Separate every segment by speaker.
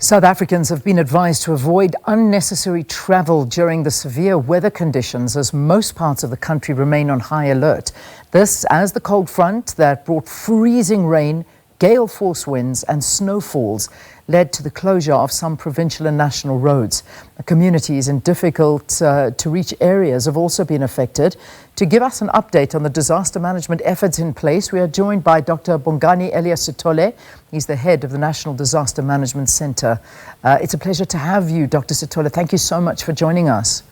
Speaker 1: South Africans have been advised to avoid unnecessary travel during the severe weather conditions as most parts of the country remain on high alert. This as the cold front that brought freezing rain, gale force winds and snowfalls led to the closure of some provincial and national roads. Communities in difficult to reach areas have also been affected. To give us an update on the disaster management efforts in place, we are joined by Dr Bongani Elias Sithole. He's the head of the National Disaster Management Centre. It's a pleasure to have you, Dr Sithole. Thank you so much for joining us.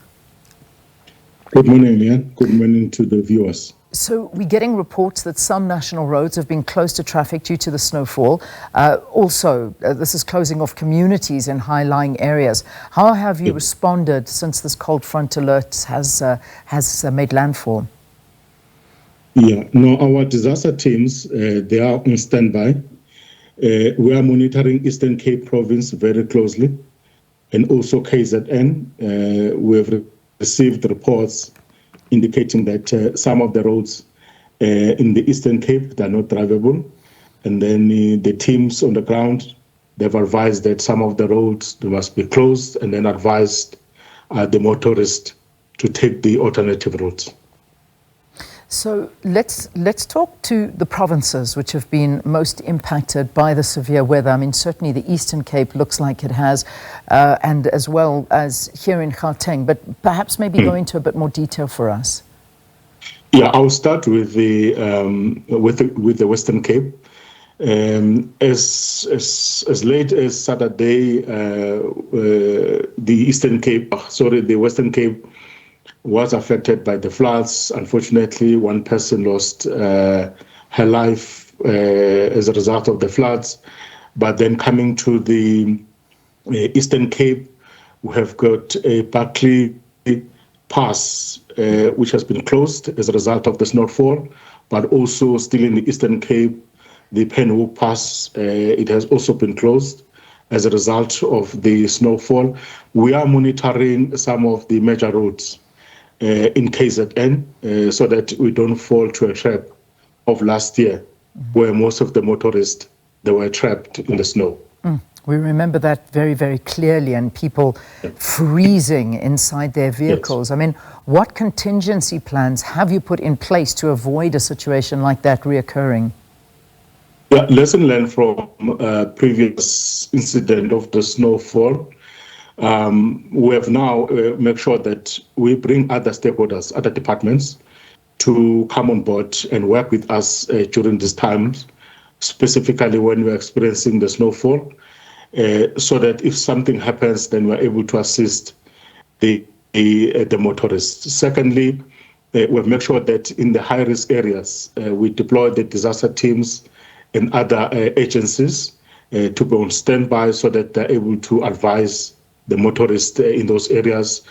Speaker 2: Good morning, Leanne. Good morning to the viewers.
Speaker 1: So we're getting reports that some national roads have been closed to traffic due to the snowfall. This is closing off communities in high-lying areas. How have you responded since this cold front alert has made landfall?
Speaker 2: Our disaster teams, they are on standby. We are monitoring Eastern Cape Province very closely, and also KZN. We have received reports indicating that some of the roads in the Eastern Cape are not drivable. And then the teams on the ground, they've advised that some of the roads they must be closed, and then advised the motorists to take the alternative routes.
Speaker 1: So let's talk to the provinces which have been most impacted by the severe weather. I mean, certainly the Eastern Cape looks like it has, and as well as here in Gauteng, but perhaps maybe go into a bit more detail for us.
Speaker 2: I'll start with the Western Cape. As late as Saturday, the Western Cape was affected by the floods. Unfortunately, one person lost her life as a result of the floods. But then coming to the Eastern Cape, we have got a Buckley Pass, which has been closed as a result of the snowfall. But also still in the Eastern Cape, the Penhook Pass, it has also been closed as a result of the snowfall. We are monitoring some of the major roads in KZN, so that we don't fall to a trap of last year, where most of the motorists, they were trapped in the snow.
Speaker 1: We remember that very, very clearly, and people freezing inside their vehicles. Yes. I mean, what contingency plans have you put in place to avoid a situation like that reoccurring?
Speaker 2: Lesson learned from previous incident of the snowfall. We have now made sure that we bring other stakeholders, other departments, to come on board and work with us during these times, specifically when we're experiencing the snowfall, so that if something happens, then we're able to assist the motorists. Secondly, we've made sure that in the high-risk areas, we deploy the disaster teams and other agencies to be on standby so that they're able to advise the motorists in those areas.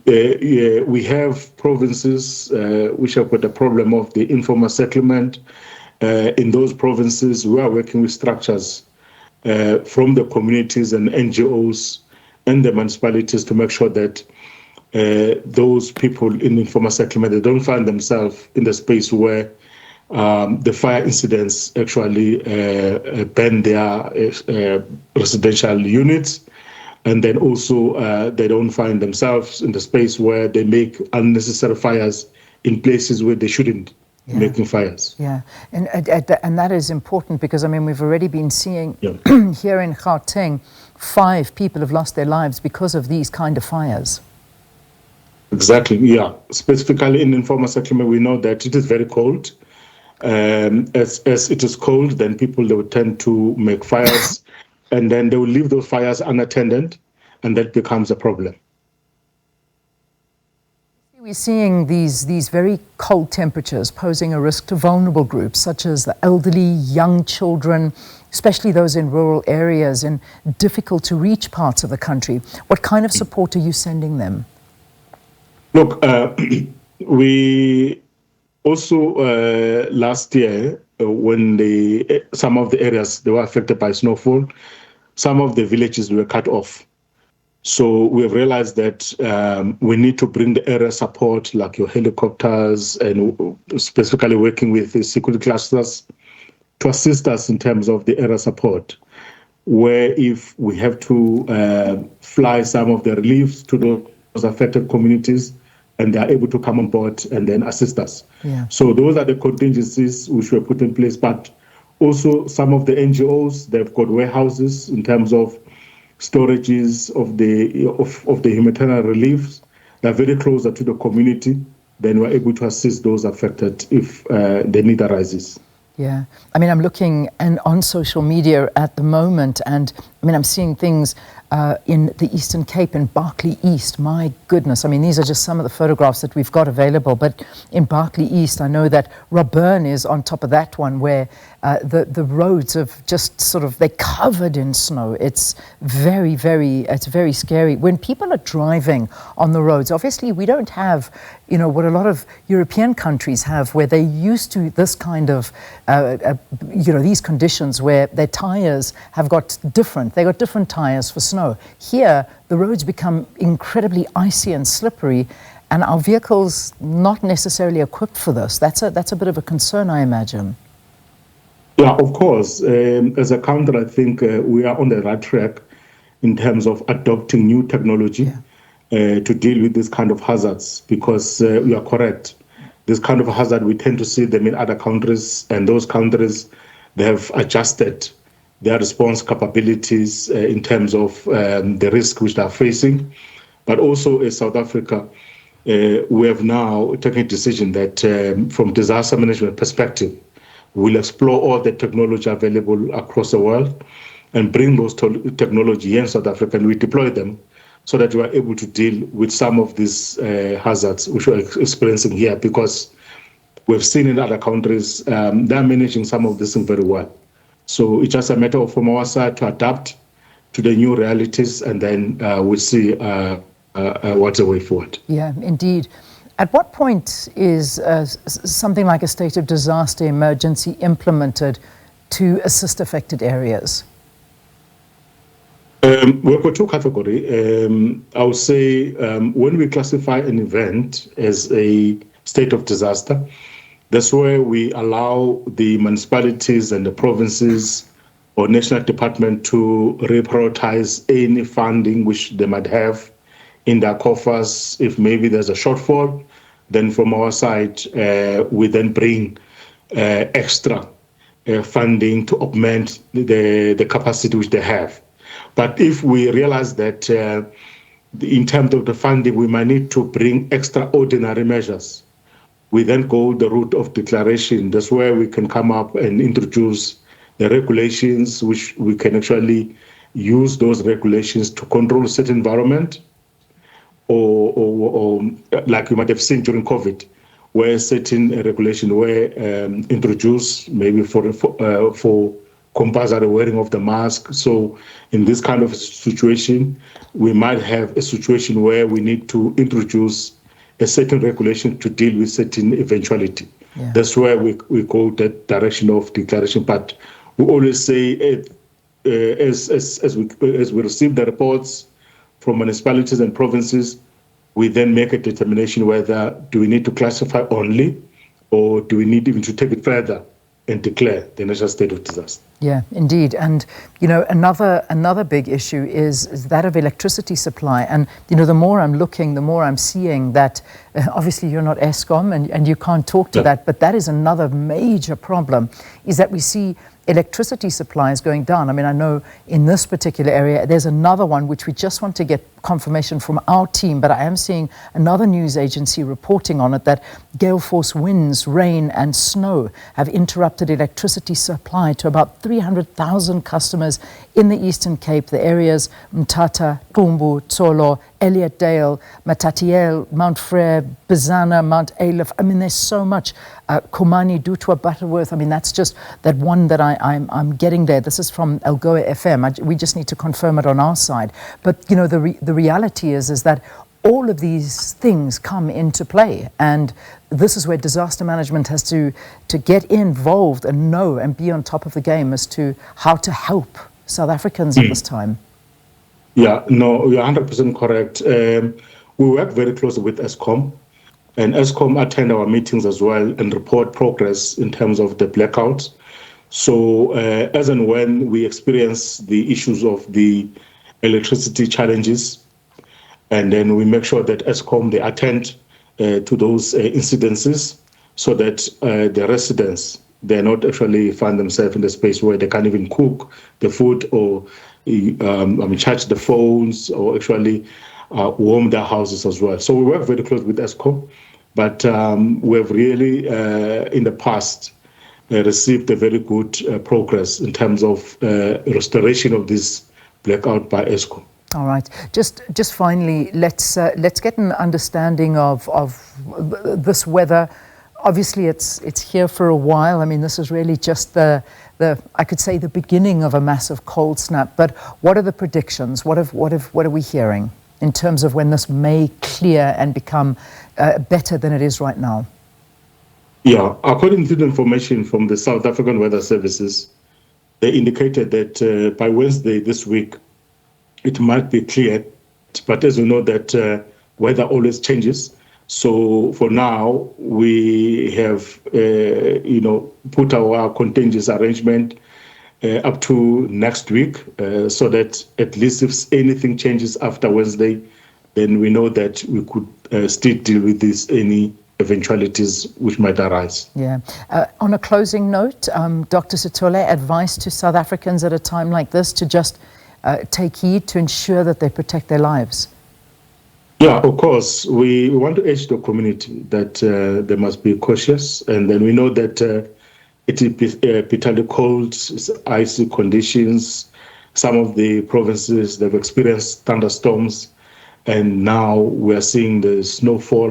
Speaker 2: We have provinces which have got the problem of the informal settlement. In those provinces, we are working with structures from the communities and NGOs and the municipalities to make sure that those people in informal settlement, they don't find themselves in the space where the fire incidents actually burn their residential units. And then also they don't find themselves in the space where they make unnecessary fires in places where they shouldn't be making fires.
Speaker 1: And that is important because, I mean, we've already been seeing here in Gauteng, 5 people have lost their lives because of these kind of fires.
Speaker 2: Exactly, Specifically in informal settlement, we know that it is very cold. As it is cold, then people, they would tend to make fires. And then they will leave those fires unattended, and that becomes a problem.
Speaker 1: We're seeing these very cold temperatures posing a risk to vulnerable groups, such as the elderly, young children, especially those in rural areas in difficult-to-reach parts of the country. What kind of support are you sending them?
Speaker 2: Look, we also, last year, when some of the areas they were affected by snowfall, some of the villages were cut off. So we have realized that we need to bring the area support, like your helicopters, and specifically working with the security clusters to assist us in terms of the area support. where if we have to fly some of the reliefs to those affected communities, and they are able to come on board and then assist us.
Speaker 1: Yeah.
Speaker 2: So those are the contingencies which were put in place. But also some of the NGOs, they've got warehouses in terms of storages of the humanitarian reliefs. They're very closer to the community. Then we're able to assist those affected if the need arises.
Speaker 1: Yeah, I mean, I'm looking on social media at the moment, and I mean, I'm seeing things in the Eastern Cape, in Berkeley East. My goodness, I mean, these are just some of the photographs that we've got available. But in Berkeley East, I know that Roburn is on top of that one, where the roads have just sort of, they're covered in snow. It's very, it's very scary. When people are driving on the roads, obviously we don't have, you know, what a lot of European countries have, where they're used to this kind of, you know, these conditions where their tires have got different tires for snow. Here, the roads become incredibly icy and slippery, and our vehicles not necessarily equipped for this. That's a bit of a concern, I imagine.
Speaker 2: Yeah, of course. As a country, I think we are on the right track in terms of adopting new technology to deal with this kind of hazards, because you are correct. This kind of hazard, we tend to see them in other countries, and those countries, they have adjusted their response capabilities in terms of the risk which they are facing. But also in South Africa, we have now taken a decision that from disaster management perspective, we'll explore all the technology available across the world and bring those technology here in South Africa, and we deploy them so that we are able to deal with some of these hazards which we're experiencing here, because we've seen in other countries, they're managing some of this very well. So it's just a matter of, from our side, to adapt to the new realities, and then we'll see what's the way forward.
Speaker 1: Yeah, indeed. At what point is something like a state of disaster emergency implemented to assist affected areas?
Speaker 2: We've got two categories. I would say when we classify an event as a state of disaster, that's where we allow the municipalities and the provinces or national department to reprioritize any funding which they might have in their coffers. If maybe there's a shortfall, then from our side, we then bring extra funding to augment the capacity which they have. But if we realize that in terms of the funding, we might need to bring extraordinary measures, we then go the route of declaration. That's where we can come up and introduce the regulations, which we can actually use those regulations to control a certain environment, or like you might have seen during COVID, where certain regulation were introduced, maybe for compulsory wearing of the mask. So in this kind of situation, we might have a situation where we need to introduce a certain regulation to deal with certain eventuality. Yeah. That's where we go that direction of declaration. But we always say, as we receive the reports from municipalities and provinces, we then make a determination whether do we need to classify only, or do we need even to take it further and declare the national state of disaster.
Speaker 1: Yeah, indeed. And, you know, another big issue is that of electricity supply. And, you know, the more I'm looking, the more I'm seeing that obviously you're not Eskom and you can't talk to that, but that is another major problem, is that we see electricity supplies going down. I mean, I know in this particular area, there's another one which we just want to get confirmation from our team, but I am seeing another news agency reporting on it, that gale force winds, rain and snow have interrupted electricity supply to about 300,000 customers in the Eastern Cape, the areas Mthatha, Qumbu, Tsolo, Elliotdale, Matatiele, Mount Frere, Bizana, Mount Aleph. I mean, there's so much. Khumani, Dutwa, Butterworth. I mean, that's just that one that I'm getting there. This is from Algoa FM. We just need to confirm it on our side. But, you know, the reality is that all of these things come into play, and this is where disaster management has to get involved and know and be on top of the game as to how to help South Africans at this time.
Speaker 2: Yeah, no, you're 100% correct. We work very closely with Eskom, and Eskom attend our meetings as well and report progress in terms of the blackouts. So as and when we experience the issues of the electricity challenges, and then we make sure that Eskom, they attend to those incidences so that the residents, they're not actually find themselves in the space where they can't even cook the food or charge the phones or actually warm their houses as well. So we work very close with Eskom, but we have really, in the past, received a very good progress in terms of restoration of this blackout by Eskom.
Speaker 1: All right. Just finally, let's get an understanding of this weather. Obviously, it's here for a while. I mean, this is really just the I could say the beginning of a massive cold snap. But what are the predictions? What are we hearing in terms of when this may clear and become better than it is right now?
Speaker 2: Yeah, according to the information from the South African Weather Services, they indicated that by Wednesday this week, it might be cleared. But as you know, that weather always changes. So for now, we have, put our contingency arrangement up to next week, so that at least if anything changes after Wednesday, then we know that we could still deal with any eventualities which might arise.
Speaker 1: Yeah. On a closing note, Dr. Sithole, advice to South Africans at a time like this to just take heed to ensure that they protect their lives.
Speaker 2: Yeah, of course. We want to urge the community that they must be cautious. And then we know that it is bitterly cold, icy conditions. Some of the provinces, they've experienced thunderstorms. And now we're seeing the snowfall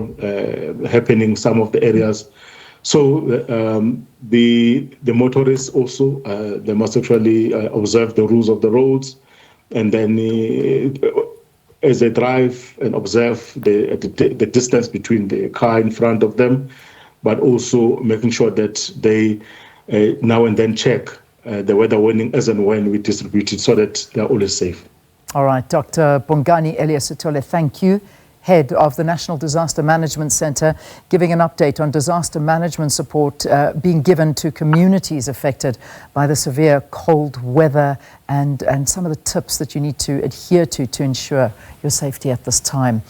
Speaker 2: happening in some of the areas. So the motorists also, they must actually observe the rules of the roads. And then as they drive and observe the distance between the car in front of them, but also making sure that they now and then check the weather warning as and when we distribute it so that they're always safe.
Speaker 1: All right, Dr. Bongani Elias Sithole, thank you. Head of the National Disaster Management Centre, giving an update on disaster management support being given to communities affected by the severe cold weather and some of the tips that you need to adhere to ensure your safety at this time.